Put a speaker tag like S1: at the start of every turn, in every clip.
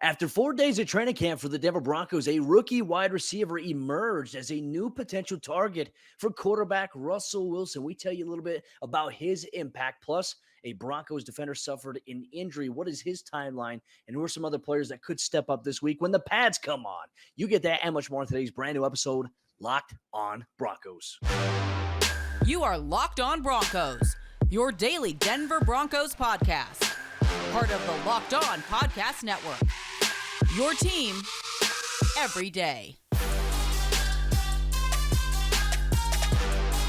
S1: After 4 days of training camp for the Denver Broncos, a rookie wide receiver emerged as a new potential target for quarterback Russell Wilson. We tell you a little bit about his impact. Plus, a Broncos defender suffered an injury. What is his timeline? And who are some other players that could step up this week when the pads come on? You get that and much more in today's brand new episode, Locked on Broncos.
S2: You are Locked on Broncos, your daily Denver Broncos podcast. Part of the Locked on Podcast Network. Your team every day.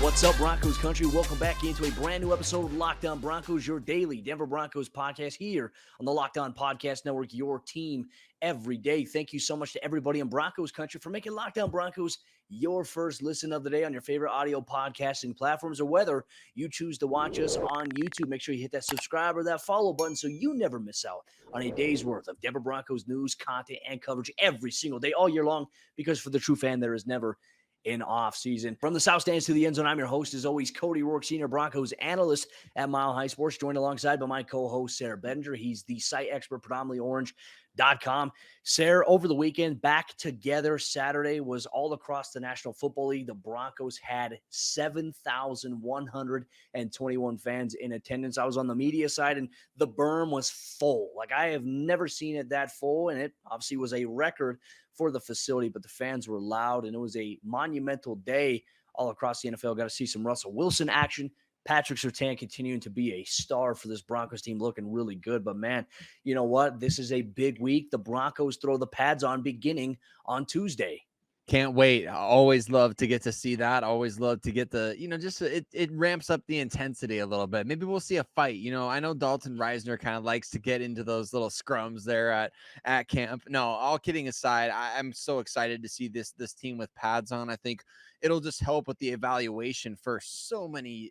S1: What's up, Broncos country? Welcome back into a brand new episode of Locked on Broncos, your daily Denver Broncos podcast here on the Locked on Podcast Network, your team every day. Thank you so much to everybody in Broncos country for making Locked on Broncos your first listen of the day on your favorite audio podcasting platforms, or whether you choose to watch us on YouTube. Make sure you hit that subscribe or that follow button so you never miss out on a day's worth of Denver Broncos news, content, and coverage every single day, all year long, because for the true fan, there is never in off season. From the South Stands to the end zone, I'm your host, as always, Cody Roark, senior Broncos analyst at Mile High Sports, joined alongside by my co-host, Sayre Bedinger. He's the site expert, predominantly orange.com. Sayre, over the weekend, back together. Saturday was all across the National Football League. The Broncos had 7,121 fans in attendance. I was on the media side, and the berm was full. Like, I have never seen it that full, and it obviously was a record for the facility, but the fans were loud, and it was a monumental day all across the NFL. Got to see some Russell Wilson action. Patrick Surtain continuing to be a star for this Broncos team, looking really good. But, man, you know what? This is a big week. The Broncos throw the pads on beginning on Tuesday.
S3: Can't wait. I always love to get to see that. Always love to get the, just it ramps up the intensity a little bit. Maybe we'll see a fight. I know Dalton Reisner kind of likes to get into those little scrums there at camp. No, all kidding aside, I'm so excited to see this team with pads on. I think it'll just help with the evaluation for so many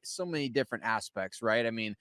S3: different aspects, right? I mean,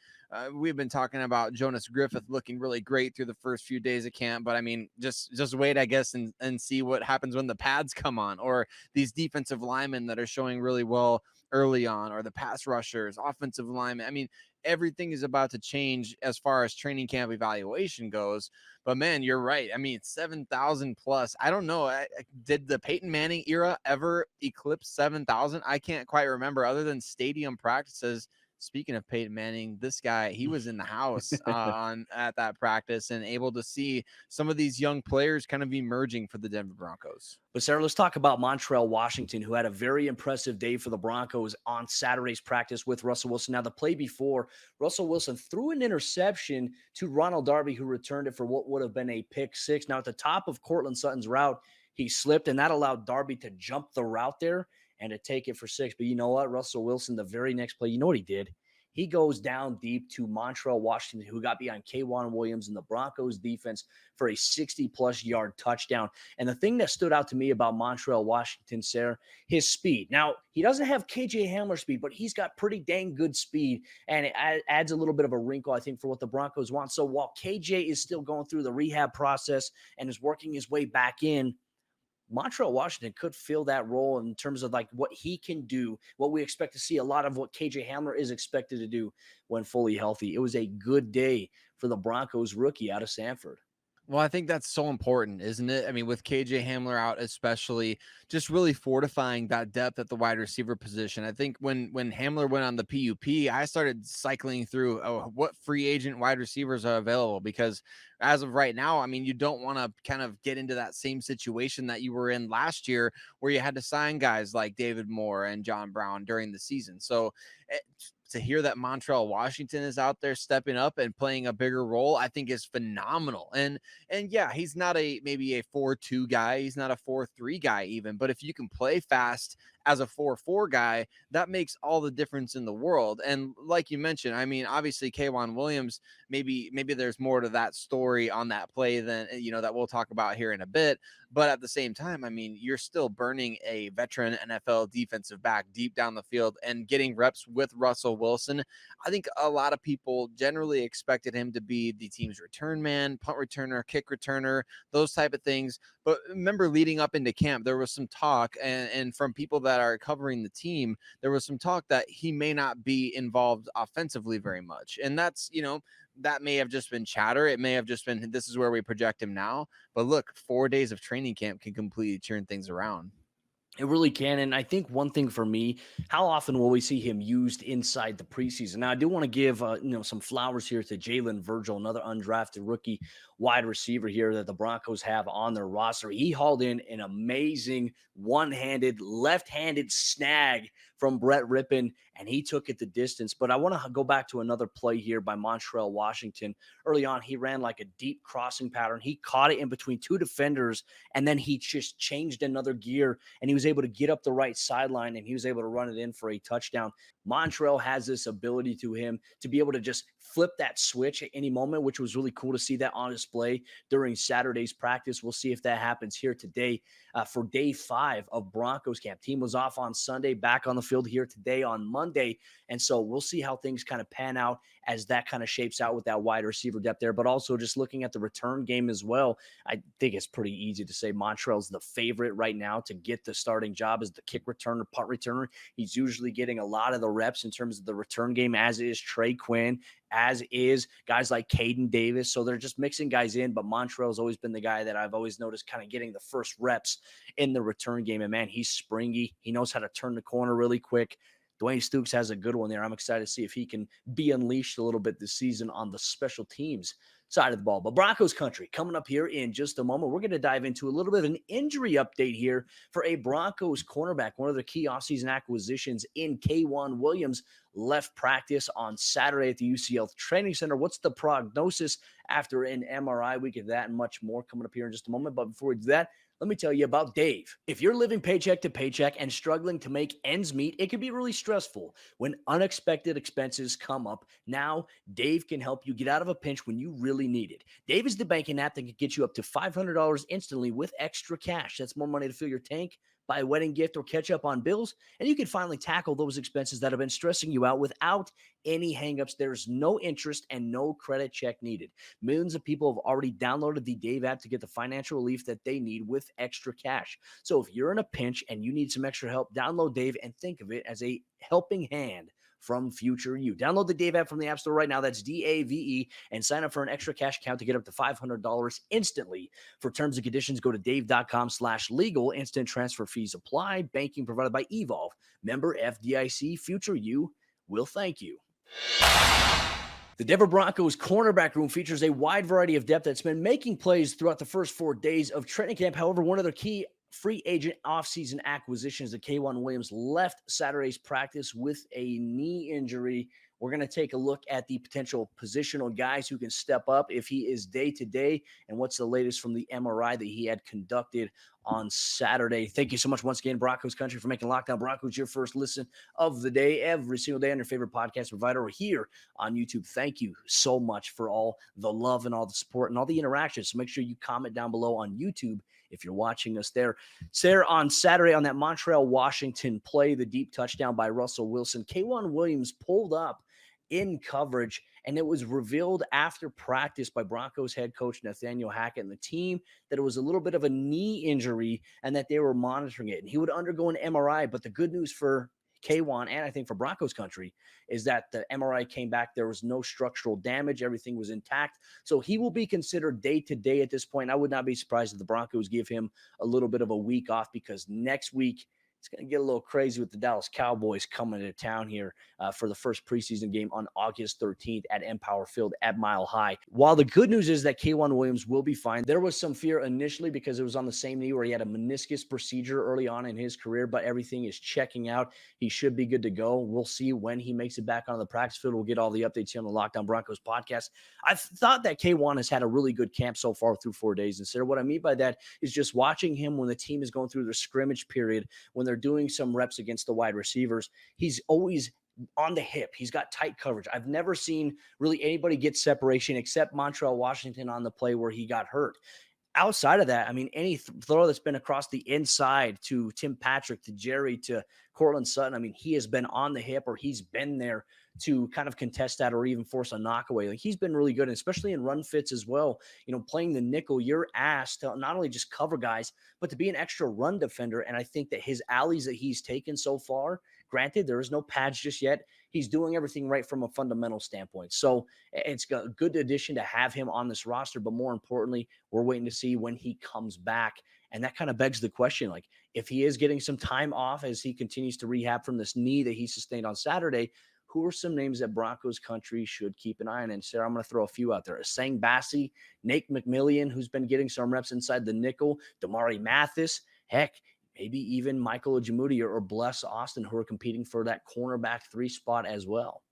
S3: we've been talking about Jonas Griffith looking really great through the first few days of camp, but I mean, just wait, I guess, and see what happens when the pads come on, or these defensive linemen that are showing really well early on, or the pass rushers, offensive linemen. I mean, everything is about to change as far as training camp evaluation goes. But man, you're right. I mean, 7,000 plus. I don't know. Did the Peyton Manning era ever eclipse 7,000? I can't quite remember, other than stadium practices. Speaking of Peyton Manning, this guy, he was in the house at that practice and able to see some of these young players kind of emerging for the Denver Broncos.
S1: But, Sayre, let's talk about Montrell Washington, who had a very impressive day for the Broncos on Saturday's practice with Russell Wilson. Now, the play before, Russell Wilson threw an interception to Ronald Darby, who returned it for what would have been a pick six. Now, at the top of Cortland Sutton's route, he slipped, and that allowed Darby to jump the route there and to take it for six. But you know what? Russell Wilson, the very next play, you know what he did? He goes down deep to Montrell Washington, who got behind K'Wan Williams in the Broncos defense for a 60-plus yard touchdown. And the thing that stood out to me about Montrell Washington, Sayre, his speed. Now, he doesn't have KJ Hamler speed, but he's got pretty dang good speed, and it adds a little bit of a wrinkle, I think, for what the Broncos want. So while KJ is still going through the rehab process and is working his way back in, Montrell Washington could fill that role in terms of like what he can do, what we expect to see, a lot of what KJ Hamler is expected to do when fully healthy. It was a good day for the Broncos rookie out of Sanford.
S3: Well, I think that's so important, isn't it? I mean, with KJ Hamler out, especially, just really fortifying that depth at the wide receiver position. I think when Hamler went on the PUP, I started cycling through what free agent wide receivers are available, because as of right now, I mean, you don't want to kind of get into that same situation that you were in last year, where you had to sign guys like David Moore and John Brown during the season. So to hear that Montrell Washington is out there stepping up and playing a bigger role, I think is phenomenal. And yeah, he's not maybe a 4-2 guy. He's not a 4-3 guy even, but if you can play fast as a 4-4 guy, that makes all the difference in the world. And like you mentioned, I mean, obviously K'Wan Williams, maybe there's more to that story on that play than, that we'll talk about here in a bit. But at the same time, I mean, you're still burning a veteran NFL defensive back deep down the field and getting reps with Russell Wilson. I think a lot of people generally expected him to be the team's return man, punt returner, kick returner, those type of things. But remember, leading up into camp, there was some talk and from people that that are covering the team, there was some talk that he may not be involved offensively very much. And that's, that may have just been chatter. It may have just been, this is where we project him now. But look, 4 days of training camp can completely turn things around.
S1: It really can. And I think one thing for me, how often will we see him used inside the preseason? Now, I do want to give some flowers here to Jalen Virgil, another undrafted rookie wide receiver here that the Broncos have on their roster. He hauled in an amazing one-handed, left-handed snag from Brett Rippon, and he took it the distance. But I want to go back to another play here by Montrell Washington. Early on, he ran like a deep crossing pattern. He caught it in between two defenders, and then he just changed another gear, and he was able to get up the right sideline, and he was able to run it in for a touchdown. Montrell has this ability to him to be able to just flip that switch at any moment, which was really cool to see that on display during Saturday's practice. We'll see if that happens here today for day 5 of Broncos camp. Team was off on Sunday, back on the field here today on Monday. And so we'll see how things kind of pan out as that kind of shapes out with that wide receiver depth there. But also just looking at the return game as well, I think it's pretty easy to say Montrell's the favorite right now to get the starting job as the kick returner, punt returner. He's usually getting a lot of the reps in terms of the return game, as is Trey Quinn, as is guys like Caden Davis. So they're just mixing guys in, but Montrell's always been the guy that I've always noticed kind of getting the first reps in the return game. And man, he's springy. He knows how to turn the corner really quick. Dwayne Stukes has a good one there. I'm excited to see if he can be unleashed a little bit this season on the special teams side of the ball. But Broncos country coming up here in just a moment. We're going to dive into a little bit of an injury update here for a Broncos cornerback. One of their key offseason acquisitions in K'Waun Williams left practice on Saturday at the UCHealth Training Center. What's the prognosis after an MRI? We get that and much more coming up here in just a moment. But before we do that, let me tell you about Dave. If you're living paycheck to paycheck and struggling to make ends meet, it can be really stressful when unexpected expenses come up. Now, Dave can help you get out of a pinch when you really need it. Dave is the banking app that can get you up to $500 instantly with extra cash. That's more money to fill your tank, buy a wedding gift, or catch up on bills. And you can finally tackle those expenses that have been stressing you out without any hangups. There's no interest and no credit check needed. Millions of people have already downloaded the Dave app to get the financial relief that they need with extra cash. So if you're in a pinch and you need some extra help, download Dave and think of it as a helping hand from future you. Download the Dave app from the App Store right now. That's DAVE, and sign up for an extra cash account to get up to $500 instantly. For terms and conditions, go to dave.com/legal. Instant transfer fees apply. Banking provided by Evolve. Member FDIC. Future you will thank you. The Denver Broncos cornerback room features a wide variety of depth that's been making plays throughout the first 4 days of training camp. However, one of their key free agent offseason acquisitions, the K'Waun Williams, left Saturday's practice with a knee injury. We're going to take a look at the potential positional guys who can step up if he is day-to-day, and what's the latest from the MRI that he had conducted on Saturday. Thank you so much once again, Broncos country, for making Lockdown Broncos your first listen of the day every single day on your favorite podcast provider or here on YouTube. Thank you so much for all the love and all the support and all the interactions. So make sure you comment down below on YouTube if you're watching us there. Sayre, on Saturday on that Montrell Washington play, the deep touchdown by Russell Wilson, K'Waun Williams pulled up in coverage, and it was revealed after practice by Broncos head coach Nathaniel Hackett and the team that it was a little bit of a knee injury and that they were monitoring it. And he would undergo an MRI, but the good news for K'Waun, and I think for Broncos country, is that the MRI came back. There was no structural damage. Everything was intact. So he will be considered day-to-day at this point. I would not be surprised if the Broncos give him a little bit of a week off, because next week it's going to get a little crazy with the Dallas Cowboys coming to town here for the first preseason game on August 13th at Empower Field at Mile High. While the good news is that K'Waun Williams will be fine, there was some fear initially because it was on the same knee where he had a meniscus procedure early on in his career, but everything is checking out. He should be good to go. We'll see when he makes it back onto the practice field. We'll get all the updates here on the Lockdown Broncos podcast. I thought that K'Waun has had a really good camp so far through 4 days. And so what I mean by that is just watching him when the team is going through their scrimmage period, when they're doing some reps against the wide receivers, he's always on the hip. He's got tight coverage. I've never seen really anybody get separation except Montrell Washington on the play where he got hurt. Outside of that, I mean, any throw that's been across the inside to Tim Patrick, to Jerry, to Cortland Sutton, I mean, he has been on the hip, or he's been there to kind of contest that or even force a knockaway. Like, he's been really good, especially in run fits as well. Playing the nickel, you're asked to not only just cover guys, but to be an extra run defender. And I think that his alleys that he's taken so far, granted, there is no pads just yet, he's doing everything right from a fundamental standpoint. So it's a good addition to have him on this roster. But more importantly, we're waiting to see when he comes back. And that kind of begs the question, like, if he is getting some time off as he continues to rehab from this knee that he sustained on Saturday, who are some names that Broncos country should keep an eye on? And Sayre, I'm going to throw a few out there. Sayre Bassey, Nate McMillian, who's been getting some reps inside the nickel, Damari Mathis, heck, maybe even Michael Ojemudia or Bless Austin, who are competing for that cornerback 3 spot as well.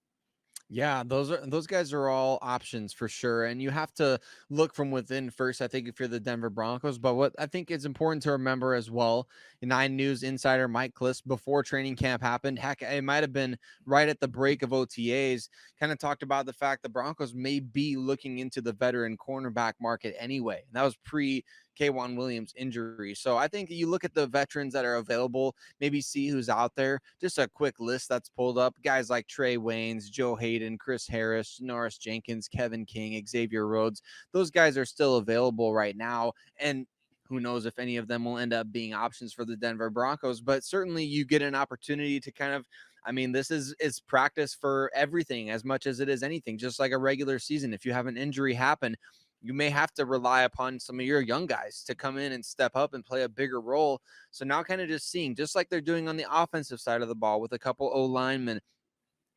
S3: Yeah, those guys are all options for sure. And you have to look from within first, I think, if you're the Denver Broncos. But what I think is important to remember as well, Nine News insider Mike Kliss, before training camp happened, heck, it might have been right at the break of OTAs, kind of talked about the fact the Broncos may be looking into the veteran cornerback market anyway. And that was pre K'Wan Williams injury. So I think you look at the veterans that are available, maybe see who's out there. Just a quick list that's pulled up. Guys like Trey Waynes, Joe Hayden, Chris Harris, Norris Jenkins, Kevin King, Xavier Rhodes. Those guys are still available right now. And who knows if any of them will end up being options for the Denver Broncos, but certainly you get an opportunity to kind of, I mean, this is practice for everything as much as it is anything, just like a regular season. If you have an injury happen, you may have to rely upon some of your young guys to come in and step up and play a bigger role. So now kind of just seeing, just like they're doing on the offensive side of the ball with a couple O linemen,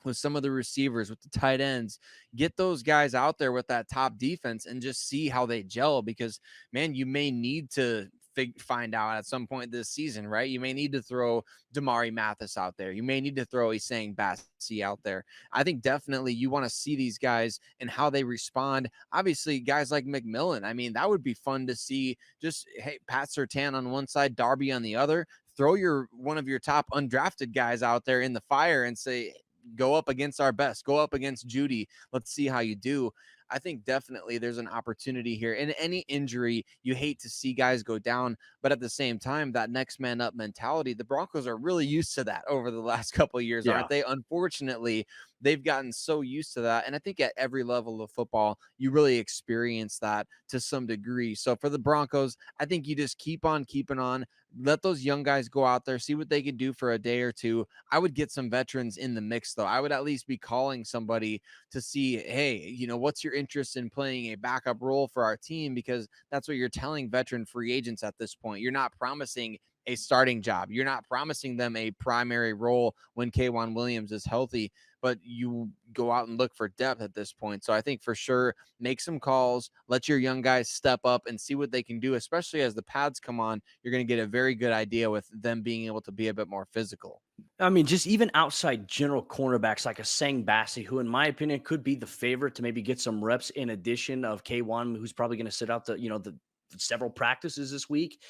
S3: with some of the receivers, with the tight ends, get those guys out there with that top defense and just see how they gel, because man, you may need to find out at some point this season, right? You may need to throw Damari Mathis out there. You may need to throw Sayre Bassey out there. I think definitely you want to see these guys and how they respond. Obviously, guys like McMillan, I mean, that would be fun to see. Just, hey, Pat Surtain on one side, Darby on the other. Throw one of your top undrafted guys out there in the fire and say, go up against our best, go up against Judy. Let's see how you do. I think definitely there's an opportunity here. In any injury, you hate to see guys go down, but at the same time, that next man up mentality, the Broncos are really used to that over the last couple of years, aren't they? Unfortunately, they've gotten so used to that. And I think at every level of football, you really experience that to some degree. So for the Broncos, I think you just keep on keeping on. Let those young guys go out there, see what they can do for a day or two. I would get some veterans in the mix, though. I would at least be calling somebody to see, hey, what's your interest in playing a backup role for our team? Because that's what you're telling veteran free agents at this point. You're not promising a starting job. You're not promising them a primary role when K'Wan Williams is healthy, but you go out and look for depth at this point. So I think for sure, make some calls, let your young guys step up and see what they can do, especially as the pads come on. You're going to get a very good idea with them being able to be a bit more physical.
S1: I mean, just even outside general cornerbacks like a Sayre Bassey, who in my opinion could be the favorite to maybe get some reps in addition of K'Wan, who's probably going to sit out the several practices this week.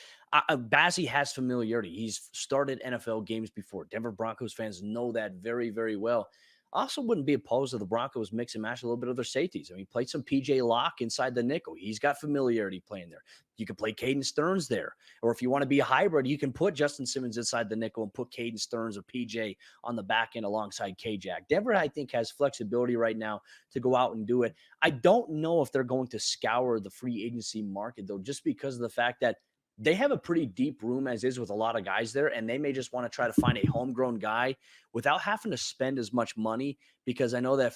S1: Bassey has familiarity. He's started NFL games before. Denver Broncos fans know that very, very well. I also wouldn't be opposed to the Broncos mix and match a little bit of their safeties. I mean, he played some PJ Locke inside the nickel. He's got familiarity playing there. You can play Caden Stearns there. Or if you want to be a hybrid, you can put Justin Simmons inside the nickel and put Caden Stearns or PJ on the back end alongside K-Jack. Denver, I think, has flexibility right now to go out and do it. I don't know if they're going to scour the free agency market, though, just because of the fact that they have a pretty deep room as is with a lot of guys there, and they may just want to try to find a homegrown guy without having to spend as much money, because I know that,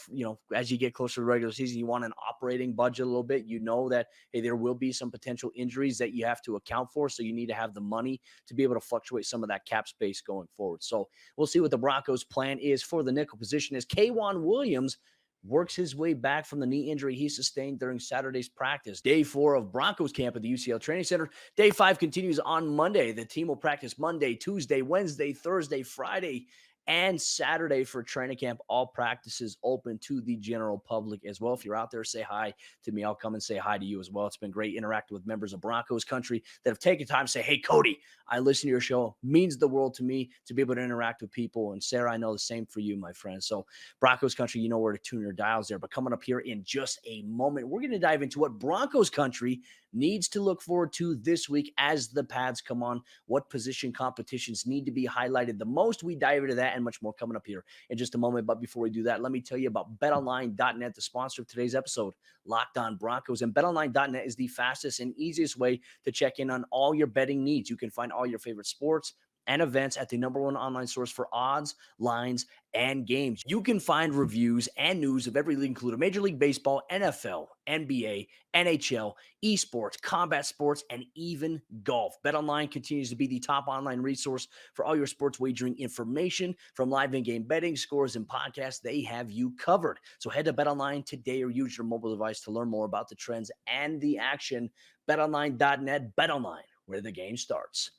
S1: as you get closer to the regular season, you want an operating budget a little bit. You know that, hey, there will be some potential injuries that you have to account for, so you need to have the money to be able to fluctuate some of that cap space going forward. So we'll see what the Broncos' plan is for the nickel position as K'Wan Williams works his way back from the knee injury he sustained during Saturday's practice. Day 4 of Broncos camp at the UCHealth Training Center. Day 5 continues on Monday. The team will practice Monday, Tuesday, Wednesday, Thursday, Friday, and Saturday for training camp. All practices open to the general public as well. If you're out there, say hi to me. I'll come and say hi to you as well. It's been great interacting with members of Broncos country that have taken time to say, hey, Cody, I listen to your show. It means the world to me to be able to interact with people. And Sayre, I know the same for you, my friend. So Broncos country, you know where to tune your dials there. But coming up here in just a moment, we're going to dive into what Broncos country needs to look forward to this week as the pads come on, what position competitions need to be highlighted the most. We dive into that and much more coming up here in just a moment. But before we do that, let me tell you about BetOnline.net, the sponsor of today's episode, Locked On Broncos. And BetOnline.net is the fastest and easiest way to check in on all your betting needs. You can find all your favorite sports and events at the #1 online source for odds, lines, and games. You can find reviews and news of every league, including Major League Baseball, NFL, NBA, NHL, esports, combat sports, and even golf. BetOnline continues to be the top online resource for all your sports wagering information. From live in-game betting, scores, and podcasts, they have you covered. So head to BetOnline today or use your mobile device to learn more about the trends and the action. BetOnline.net, BetOnline, where the game starts.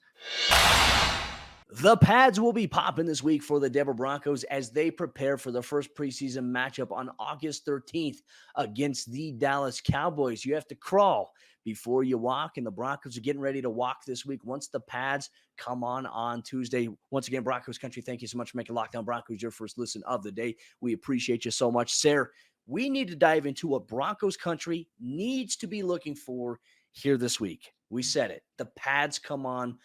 S1: The pads will be popping this week for the Denver Broncos as they prepare for the first preseason matchup on August 13th against the Dallas Cowboys. You have to crawl before you walk, and the Broncos are getting ready to walk this week once the pads come on Tuesday. Once again, Broncos country, thank you so much for making Locked On Broncos your first listen of the day. We appreciate you so much. Sayre, we need to dive into what Broncos country needs to be looking for here this week. We said it. The pads come on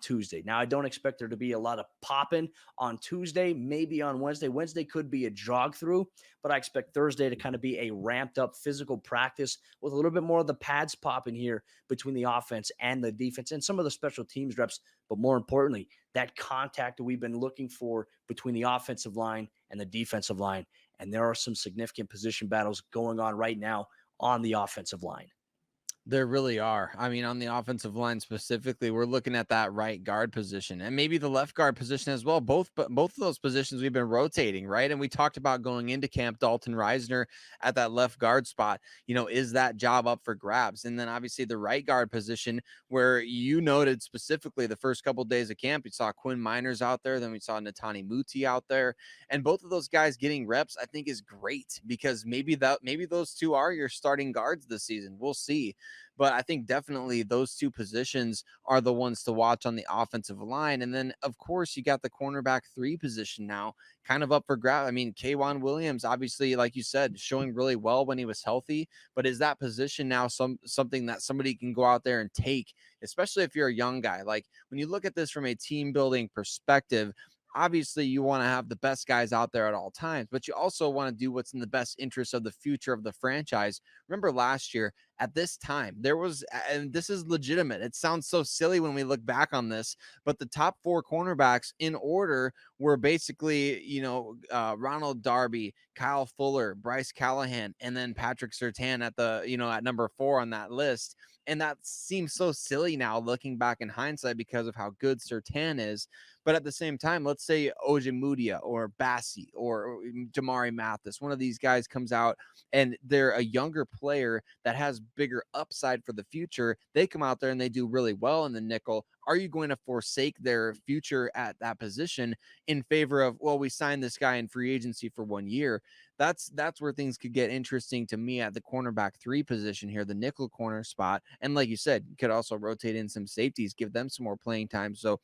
S1: Tuesday. Now, I don't expect there to be a lot of popping on Tuesday, maybe on Wednesday. Wednesday could be a jog through, but I expect Thursday to kind of be a ramped up physical practice with a little bit more of the pads popping here between the offense and the defense and some of the special teams reps. But more importantly, that contact that we've been looking for between the offensive line and the defensive line. And there are some significant position battles going on right now on the offensive line.
S3: There really are. I mean, on the offensive line specifically, we're looking at that right guard position and maybe the left guard position as well. Both of those positions we've been rotating, right? And we talked about going into camp, Dalton Reisner at that left guard spot. Is that job up for grabs? And then obviously the right guard position, where you noted specifically the first couple of days of camp, we saw Quinn Miners out there, then we saw Netani Muti out there, and both of those guys getting reps, I think, is great because maybe those two are your starting guards this season. We'll see. But I think definitely those two positions are the ones to watch on the offensive line. And then, of course, you got the cornerback 3 position now kind of up for grab. I mean, K'Wan Williams, obviously, like you said, showing really well when he was healthy. But is that position now something that somebody can go out there and take, especially if you're a young guy? Like, when you look at this from a team building perspective, obviously you want to have the best guys out there at all times, but you also want to do what's in the best interest of the future of the franchise. Remember last year at this time, there was, and this is legitimate, it sounds so silly when we look back on this, but the top 4 cornerbacks in order were basically, Ronald Darby, Kyle Fuller, Bryce Callahan, and then Patrick Surtain at number 4 on that list. And that seems so silly now looking back in hindsight because of how good Surtain is. But at the same time, let's say Ojemudia or Bassi or Jamari Mathis, one of these guys comes out and they're a younger player that has bigger upside for the future. They come out there and they do really well in the nickel. Are you going to forsake their future at that position in favor of, well, we signed this guy in free agency for 1 year? That's where things could get interesting to me at the cornerback 3 position here, the nickel corner spot. And like you said, you could also rotate in some safeties, give them some more playing time. So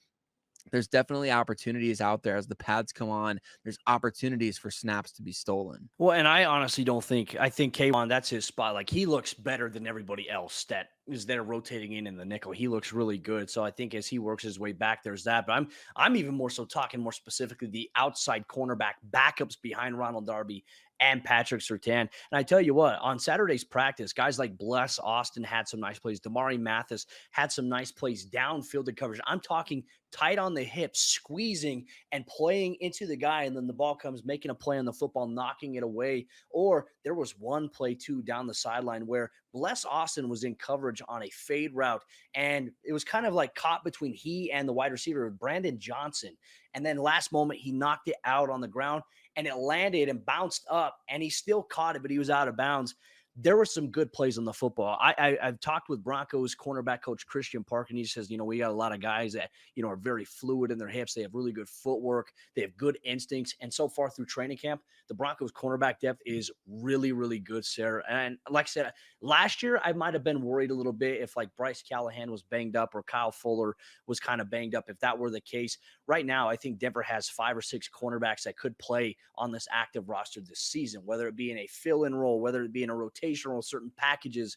S3: there's definitely opportunities out there as the pads come on. There's opportunities for snaps to be stolen.
S1: Well, and I honestly I think K'Wan, that's his spot. Like, he looks better than everybody else that is there rotating in the nickel. He looks really good. So I think as he works his way back, there's that. But I'm even more so talking more specifically the outside cornerback backups behind Ronald Darby and Patrick Surtain. And I tell you what, on Saturday's practice, guys like Bless Austin had some nice plays. Damari Mathis had some nice plays downfield in coverage. I'm talking tight on the hips, squeezing and playing into the guy. And then the ball comes, making a play on the football, knocking it away. Or there was one play too down the sideline where Bless Austin was in coverage on a fade route. And it was kind of like caught between he and the wide receiver, Brandon Johnson. And then last moment, he knocked it out on the ground and it landed and bounced up and he still caught it, but he was out of bounds. There were some good plays on the football. I've talked with Broncos cornerback coach Christian Park, and he says, we got a lot of guys that, are very fluid in their hips. They have really good footwork. They have good instincts. And so far through training camp, the Broncos cornerback depth is really, really good, Sayre. And like I said, last year, I might have been worried a little bit if like Bryce Callahan was banged up or Kyle Fuller was kind of banged up, if that were the case. Right now, I think Denver has 5 or 6 cornerbacks that could play on this active roster this season, whether it be in a fill-in role, whether it be in a rotation role, certain packages.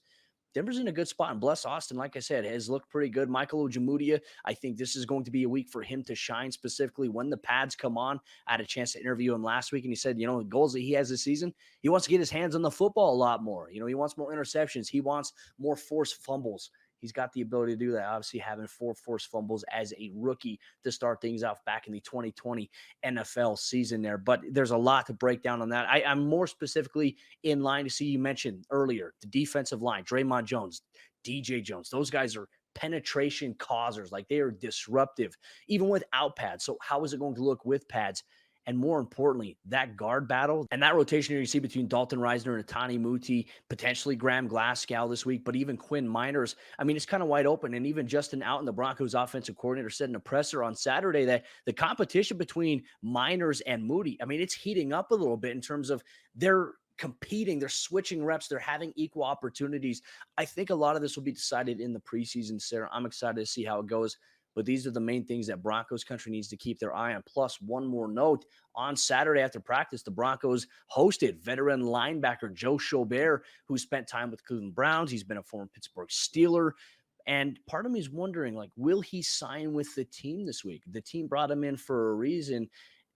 S1: Denver's in a good spot. And Bless Austin, like I said, has looked pretty good. Michael Ojemudia, I think this is going to be a week for him to shine, specifically when the pads come on. I had a chance to interview him last week, and he said, the goals that he has this season, he wants to get his hands on the football a lot more. He wants more interceptions. He wants more forced fumbles. He's got the ability to do that. Obviously, having 4 forced fumbles as a rookie to start things off back in the 2020 NFL season there. But there's a lot to break down on that. I'm more specifically in line to see, you mentioned earlier, the defensive line, Draymond Jones, DJ Jones. Those guys are penetration causers. Like, they are disruptive, even without pads. So how is it going to look with pads? And more importantly, that guard battle and that rotation here you see between Dalton Reisner and Atani Muti, potentially Graham Glasgow this week, but even Quinn Miners. I mean, it's kind of wide open. And even Justin Outen, the Broncos offensive coordinator, said in a presser on Saturday that the competition between Miners and Muti, I mean, it's heating up a little bit in terms of their competing, they're switching reps, they're having equal opportunities. I think a lot of this will be decided in the preseason, Sayre. I'm excited to see how it goes. But these are the main things that Broncos country needs to keep their eye on. Plus, one more note, on Saturday after practice, the Broncos hosted veteran linebacker Joe Schobert, who spent time with Cleveland Browns. He's been a former Pittsburgh Steeler. And part of me is wondering, like, will he sign with the team this week? The team brought him in for a reason.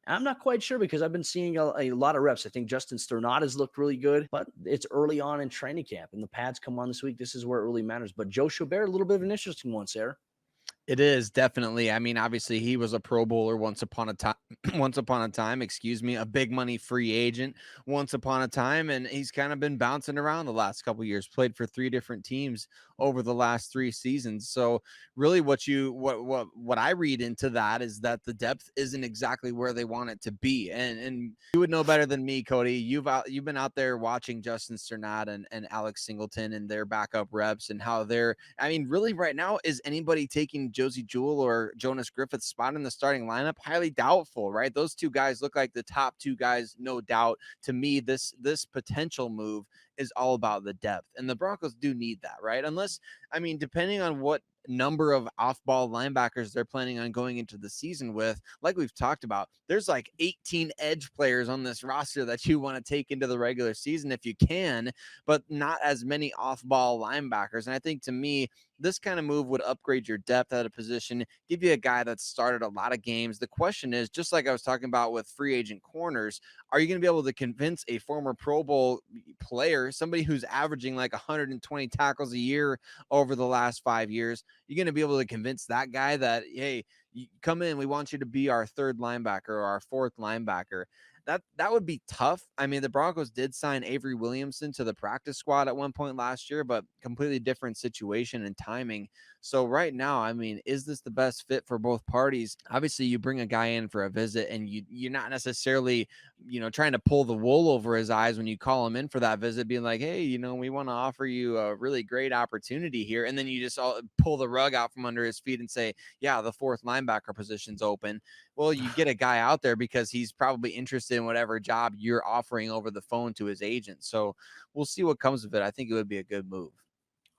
S1: I'm not quite sure because I've been seeing a lot of reps. I think Justin Sternad has looked really good, but it's early on in training camp, and the pads come on this week. This is where it really matters. But Joe Schobert, a little bit of an interesting one, Sayre.
S3: It is definitely. I mean, obviously he was a Pro Bowler once upon a time, a big money free agent once upon a time. And he's kind of been bouncing around the last couple of years, played for 3 different teams over the last 3 seasons. So really what I read into that is that the depth isn't exactly where they want it to be. And you would know better than me, Cody. You've been out there watching Justin Sternad and Alex Singleton and their backup reps and how I mean, really right now, is anybody taking Josie Jewell or Jonas Griffith's spot in the starting lineup? Highly doubtful, right? Those 2 guys look like the top 2 guys, no doubt. To me, this potential move is all about the depth, and the Broncos do need that, right? Unless, I mean, depending on what number of off-ball linebackers they're planning on going into the season with, like we've talked about, there's like 18 edge players on this roster that you want to take into the regular season if you can, but not as many off-ball linebackers. And I think, to me, this kind of move would upgrade your depth at a position, give you a guy that's started a lot of games. The question is, just like I was talking about with free agent corners, are you going to be able to convince a former Pro Bowl player, somebody who's averaging like 120 tackles a year over the last 5 years, you're going to be able to convince that guy that, hey, you come in, we want you to be our 3rd linebacker or our 4th linebacker? That would be tough. I mean, the Broncos did sign Avery Williamson to the practice squad at one point last year, but completely different situation and timing. So right now, I mean, is this the best fit for both parties? Obviously, you bring a guy in for a visit and you're not necessarily, trying to pull the wool over his eyes when you call him in for that visit, being like, hey, we want to offer you a really great opportunity here. And then you just pull the rug out from under his feet and say, yeah, the 4th linebacker position's open. Well, you get a guy out there because he's probably interested in whatever job you're offering over the phone to his agent. So we'll see what comes of it. I think it would be a good move.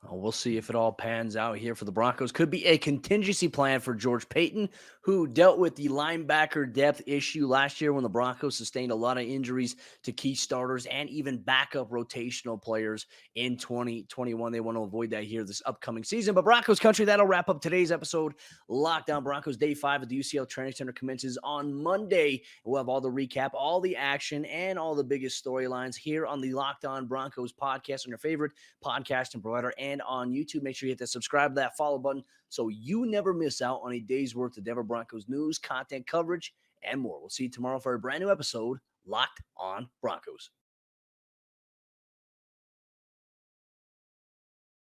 S1: We'll see if it all pans out here for the Broncos. Could be a contingency plan for George Paton, who dealt with the linebacker depth issue last year when the Broncos sustained a lot of injuries to key starters and even backup rotational players in 2021. They want to avoid that here this upcoming season. But Broncos country, that'll wrap up today's episode. Lockdown Broncos Day 5 at the UCHealth Training Center commences on Monday. We'll have all the recap, all the action, and all the biggest storylines here on the Locked On Broncos podcast on your favorite podcasting provider and on YouTube. Make sure you hit that subscribe to that follow button so you never miss out on a day's worth of Denver Broncos news, content coverage, and more. We'll see you tomorrow for a brand new episode, Locked On Broncos.